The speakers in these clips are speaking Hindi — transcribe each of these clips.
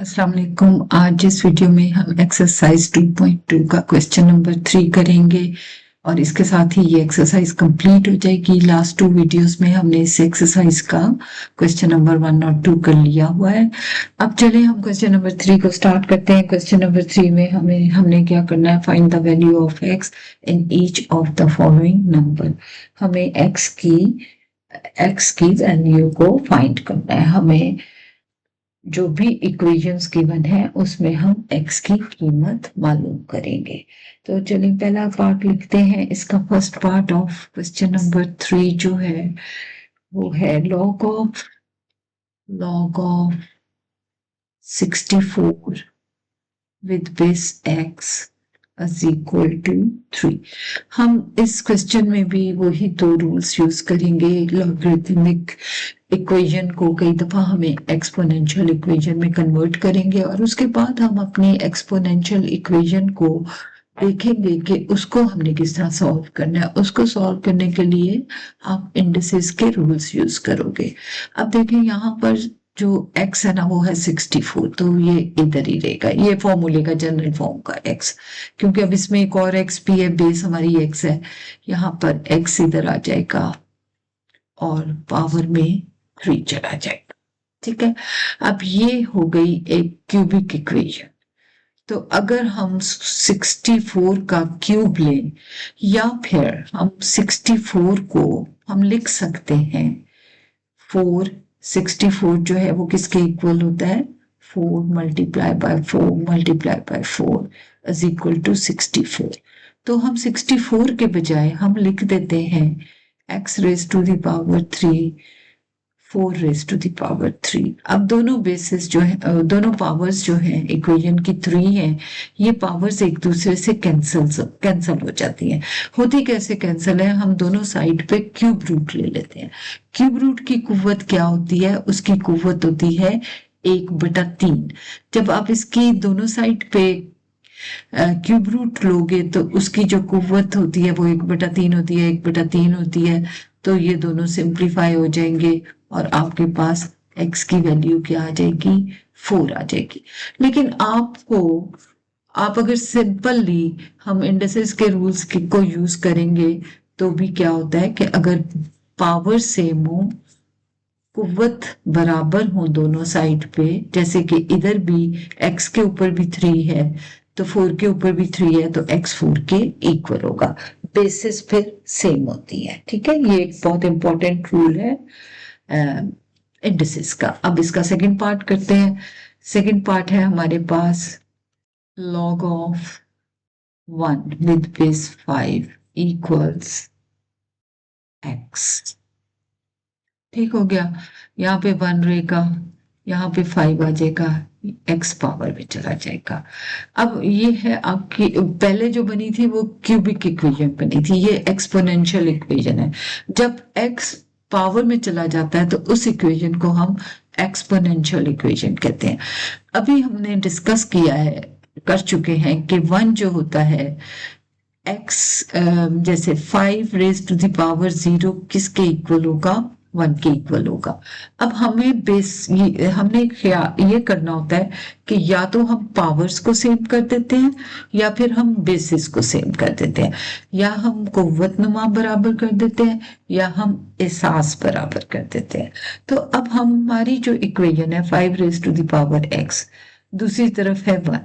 अस्सलाम वालेकुम। आज इस वीडियो में हम एक्सरसाइज 2.2 का क्वेश्चन नंबर 3 करेंगे और इसके साथ ही ये एक्सरसाइज कंप्लीट हो जाएगी। लास्ट 2 वीडियोस में हमने इस एक्सरसाइज का क्वेश्चन नंबर 1 और 2 कर लिया हुआ है। अब चले हम क्वेश्चन नंबर 3 को स्टार्ट करते हैं। क्वेश्चन नंबर 3 में हमने क्या करना है, find the value of x in each of the following number. हमें एक्स की वैल्यू को फाइंड करना है। हमें जो भी इक्वेशंस गिवन है उसमें हम x की कीमत मालूम करेंगे। तो चलिए पहला पार्ट लिखते हैं। इसका first part of question number 3 जो है वो है log of 64 with base x is equal to 3। हम इस क्वेश्चन में भी वही 2 रूल्स यूज करेंगे। लॉगरिथमिक इक्वेशन को कई दफा हमें एक्सपोनेंशियल इक्वेशन में कन्वर्ट करेंगे और उसके बाद हम अपनी एक्सपोनेंशियल इक्वेशन को देखेंगे कि उसको हमने किस तरह सॉल्व करना है। उसको सॉल्व करने के लिए आप इंडिसेस के रूल्स यूज करोगे। अब देखें यहाँ पर जो x है ना वो है 64, तो ये इधर ही रहेगा। ये फॉर्मूले का जनरल फॉर्म का x, क्योंकि अब इसमें एक और x भी है, बेस हमारी x है। यहाँ पर x इधर आ जाएगा और पावर में 3 चला जाएगा। ठीक है, अब ये हो गई एक क्यूबिक इक्वेशन। तो अगर हम 64 का क्यूब लें या फिर हम 64 को हम लिख सकते हैं 64 जो है वो किसके इक्वल होता है, 4 multiply by 4 is equal to 64। तो हम 64 के बजाय हम लिख देते हैं x raise to the power 3 4 raise to the power 3। अब दोनों बेसिस जो है, दोनों पावर्स जो हैं इक्वेशन की 3 हैं, ये पावर्स एक दूसरे से कैंसल हो जाती हैं। होती कैसे कैंसल है, हम दोनों साइड पे क्यूब रूट ले लेते हैं। क्यूब रूट की कुव्वत क्या होती है, उसकी कुव्वत होती है 1/3। जब आप इसकी दोनों साइड पे क्यूब रूट लोगे तो उसकी जो कुव्वत होती है वो 1/3 होती है, 1/3 होती है। तो ये दोनों सिंप्लीफाई हो जाएंगे और आपके पास x की वैल्यू क्या आ जाएगी, 4 आ जाएगी। लेकिन आप अगर सिंपली हम इंडिसेस के रूल्स को यूज करेंगे तो भी क्या होता है कि अगर पावर सेम हो, कुव्वत बराबर हो दोनों साइड पे, जैसे कि इधर भी x के ऊपर भी 3 है तो 4 के ऊपर भी 3 है, तो x 4 के इक्वल होगा। बेसिस फिर सेम होती है। ठीक है, ये एक बहुत इंपॉर्टेंट रूल है इंडिसेस का। अब इसका सेकंड पार्ट करते हैं। सेकंड पार्ट है हमारे पास log of 1 with base 5 equals x। ठीक हो गया, यहाँ पे 1 रहेगा, यहाँ पे 5 आ जाएगा, x पावर में चला जाएगा। अब ये है आपकी पहले जो बनी थी वो क्यूबिक इक्वेशन बनी थी, ये एक्सपोनेंशियल इक्वेशन है। जब x पावर में चला जाता है तो उस इक्वेशन को हम एक्सपोनेंशियल इक्वेशन कहते हैं। अभी हमने डिस्कस किया है, कर चुके हैं कि 1 जो होता है x, जैसे 5 रेज टू द पावर 0 किसके इक्वल होगा, 1 के इक्वल होगा। अब हमने ये करना होता है कि या तो हम पावर्स को सेम कर देते हैं या फिर हम बेसिस को सेम कर देते हैं, या हम कुव्वत नुमा बराबर कर देते हैं या हम एहसास बराबर कर देते हैं। तो अब हमारी जो इक्वेशन है 5 raise to the power x, दूसरी तरफ है 1।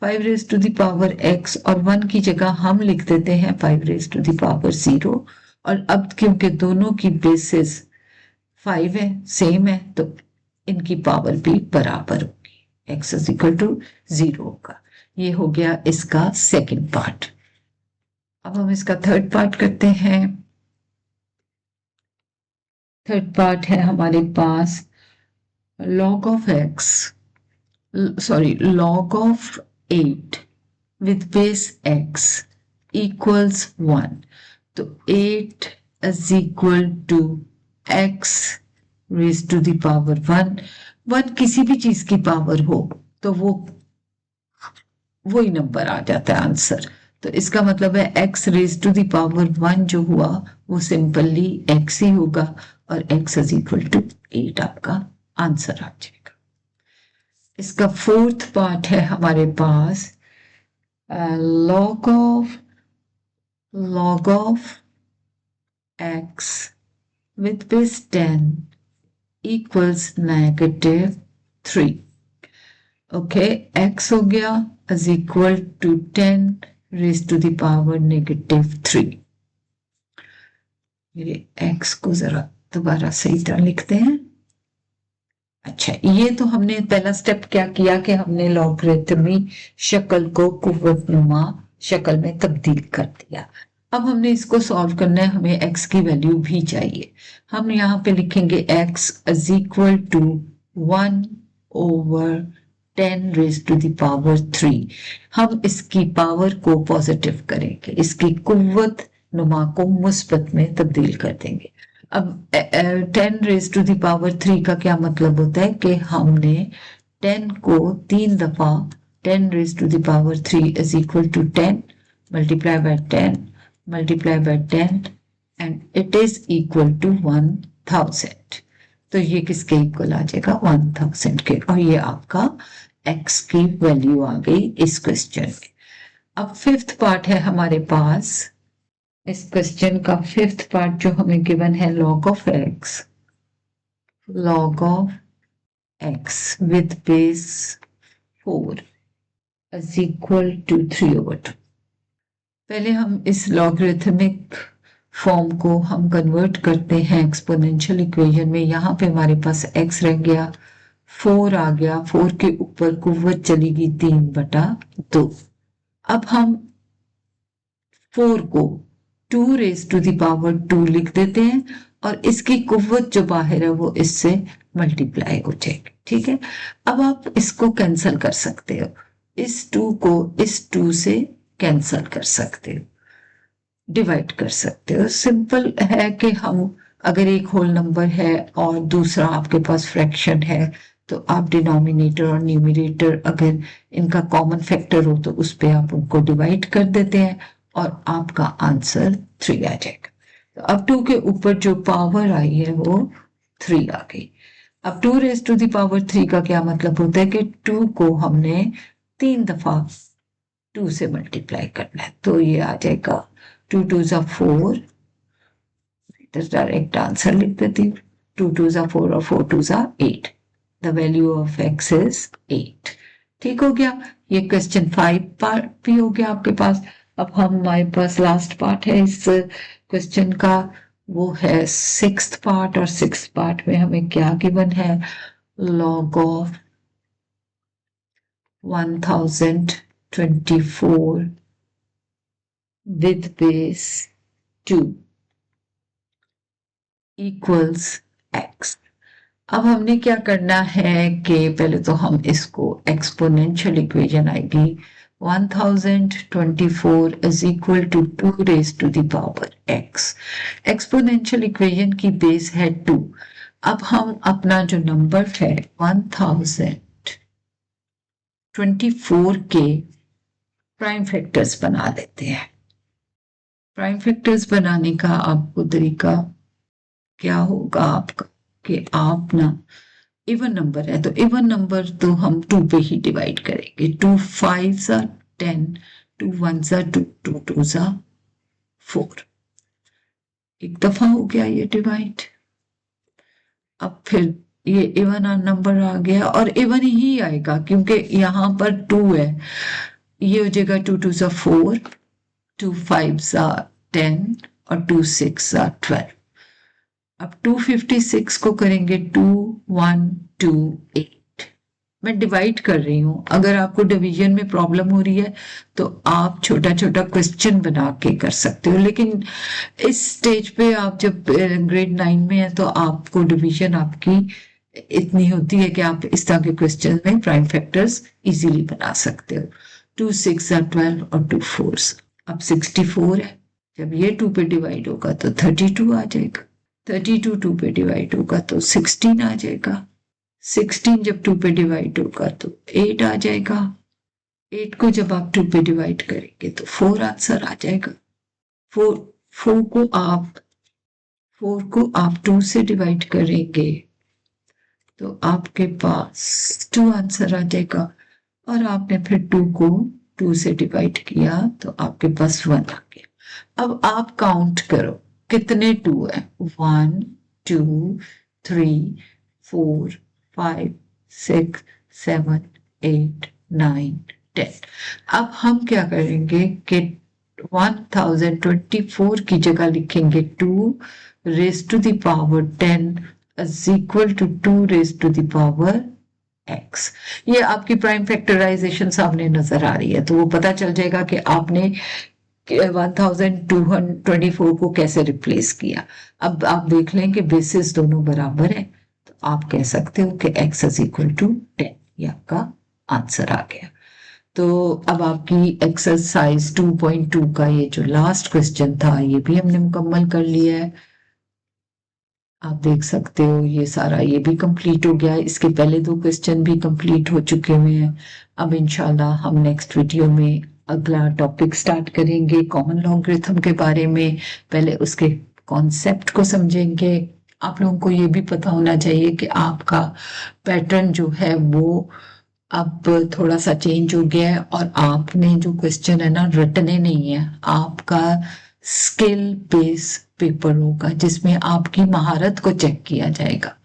5 raise to the power x और 1 की जगह हम लिख देते हैं 5 रेज टू द पावर 0। और अब क्योंकि दोनों की बेसिस 5 है, सेम है, तो इनकी पावर भी बराबर होगी, x इज इक्वल टू 0 होगा। ये हो गया इसका सेकंड पार्ट। अब हम इसका थर्ड पार्ट करते हैं। थर्ड पार्ट है हमारे पास log of 8 with base x equals 1। तो 8 is equal to x raised to the power 1 किसी भी चीज की पावर हो तो वो वही नंबर आ जाता है आंसर। तो इसका मतलब है x raise to the power 1 जो हुआ वो सिंपली x ही होगा और x इज इक्वल टू 8 आपका आंसर आ जाएगा। इसका फोर्थ पार्ट है हमारे पास log of x with base 10 equals -3. Okay, x हो गया is equal to 10 raised to the power -3. मेरे x को जरा दोबारा सही तरह लिखते हैं। अच्छा, ये तो हमने पहला स्टेप क्या किया कि हमने लॉगरिथमी शक्ल को कुव्वतनुमा शक्ल में तब्दील कर दिया। अब हमने इसको सॉल्व करना है, हमें x की वैल्यू भी चाहिए। हम यहाँ पे लिखेंगे x is equal to 1/10 raise to the power 3। हम इसकी पावर को पॉजिटिव करेंगे, इसकी कुव्वत नुमा को मुस्बत में तब्दील कर देंगे। अब 10 रेज़ टू द पावर 3 का क्या मतलब होता है कि हमने 10 को 3 दफा 10 raise to the power 3 is equal to 10 multiply by 10 multiply by 10 and it is equal to 1000। तो ये किसके इक्वल आ जाएगा? 1000 के। और ये आपका x की वैल्यू आ गई इस क्वेश्चन में। अब फिफ्थ पार्ट है हमारे पास, इस क्वेश्चन का फिफ्थ पार्ट जो हमें गिवन है, log of x with base 4 is equal to 3/2। पहले हम इस लॉगरिथमिक फॉर्म को हम कन्वर्ट करते हैं एक्सपोनेंशियल इक्वेशन में। यहाँ पे हमारे पास x रह गया, 4 आ गया, 4 के ऊपर कुव्वत चलेगी 3/2। अब हम 4 को 2 रेज़ टू द पावर 2 लिख देते हैं और इसकी कुव्वत जो बाहर है वो इससे मल्टीप्लाई हो जाएगी। ठीक है, अब आप इसको कैंसिल कर सकते हो, इस 2 को इस 2 से कैंसिल कर सकते हो, डिवाइड कर सकते हो। सिंपल है कि हम अगर एक होल नंबर है और दूसरा आपके पास फ्रैक्शन है तो आप डिनोमिनेटर और न्यूमरेटर अगर इनका कॉमन फैक्टर हो तो उस पे आप उनको डिवाइड कर देते हैं और आपका आंसर 3 आ जाएगा। तो अब 2 के ऊपर जो पावर आई है वो 3 आ गई। अब 2 रेज़ टू द पावर 3 का क्या मतलब होता है कि 2 को हमने 3 दफा 2 से मल्टीप्लाई करना है, तो ये आ जाएगा 2 2 ज़ा 4। इधर डायरेक्ट आंसर लिख देती हूँ, 2 2 ज़ा 4 और 4 2 ज़ा 8। The value of x is 8। ठीक हो गया, ये क्वेश्चन 5 पार्ट भी हो गया आपके पास। अब हमारे पास लास्ट पार्ट है इस क्वेश्चन का, वो है सिक्स्थ पार्ट। और सिक्स्थ पार्ट में हमें क्या गिवन है? log of 1024 with base 2 equals x। अब हमने क्या करना है कि पहले तो हम इसको एक्सपोनेंशियल इक्वेशन आएगी 1024 is equal to 2 raised to the power x। Exponential equation की बेस है 2। अब हम अपना जो नंबर है 1024 के प्राइम फैक्टर्स बना देते हैं। प्राइम फैक्टर्स बनाने का आपको तरीका क्या होगा आपका कि आप ना इवन नंबर है तो इवन नंबर तो हम 2 पे ही डिवाइड करेंगे। 2 5 ज़ा 10, 2 1 ज़ा 2, 2 2 ज़ा 4। एक दफा हो गया ये डिवाइड। अब फिर ये इवन नंबर आ गया और इवन ही आएगा क्योंकि यहाँ पर 2 है। ये हो जाएगा 2 2 ज़ा 4, 2 5 ज़ा 10 और 2 6 ज़ा 12। अब 256 को करेंगे 2 1 2 8। मैं डिवाइड कर रही हूं, अगर आपको डिवीजन में प्रॉब्लम हो रही है तो आप छोटा छोटा क्वेश्चन बना के कर सकते हो, लेकिन इस स्टेज पे आप जब ग्रेड 9 में है तो आपको डिवीजन आपकी इतनी होती है कि आप इस तरह के क्वेश्चन में प्राइम फैक्टर्स इजीली बना सकते हो। 2 6 ज़ा 12 और 2 4। अब 64 है, जब ये 2 पे डिवाइड होगा तो 32 आ जाएगा। 32 2 पे डिवाइड होगा तो 16 आ जाएगा। 16 जब 2 पे डिवाइड होगा तो 8 आ जाएगा। 8 को जब आप 2 पे डिवाइड करेंगे तो 4 आंसर आ जाएगा। 4 को आप 2 से डिवाइड करेंगे तो आपके पास 2 आंसर आ जाएगा और आपने फिर 2 को 2 से डिवाइड किया तो आपके पास 1 आ गया। अब आप काउंट करो कितने 2 है। 1 2 3 4 5 6 7 8 9 10। अब हम क्या करेंगे कि 1024 की जगह लिखेंगे 2 raise to the power 10 is equal to 2 raise to the power x। ये आपकी प्राइम फैक्टराइजेशन सामने नजर आ रही है, तो वो पता चल जाएगा कि आपने 1224 को कैसे रिप्लेस किया। अब आप देख लें कि बेसिस दोनों बराबर है, तो आप कह सकते हो कि x इज इक्वल टू 10। ये आपका आंसर आ गया। तो अब आपकी एक्सरसाइज 2.2 का ये जो लास्ट क्वेश्चन था ये भी हमने मुकम्मल कर लिया है। आप देख सकते हो ये सारा ये भी कंप्लीट हो गया है। इसके पहले 2 क्वेश्चन भी कंप्लीट हो चुके हुए हैं। अब इंशाल्लाह हम नेक्स्ट वीडियो में अगला टॉपिक स्टार्ट करेंगे कॉमन लॉगरिथम के बारे में। पहले उसके कॉन्सेप्ट को समझेंगे। आप लोगों को ये भी पता होना चाहिए कि आपका पैटर्न जो है वो अब थोड़ा सा चेंज हो गया है और आपने जो क्वेश्चन है ना रटने नहीं है, आपका स्किल बेस पेपर होगा जिसमें आपकी महारत को चेक किया जाएगा,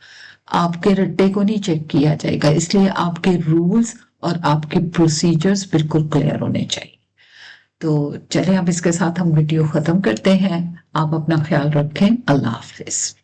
आपके रट्टे को नहीं चेक किया जाएगा। इसलिए आपके रूल्स और आपके प्रोसीजर्स बिल्कुल क्लियर होने चाहिए। तो चलें अब इसके साथ हम वीडियो खत्म करते हैं। आप अपना ख्याल रखें। अल्लाह हाफिज।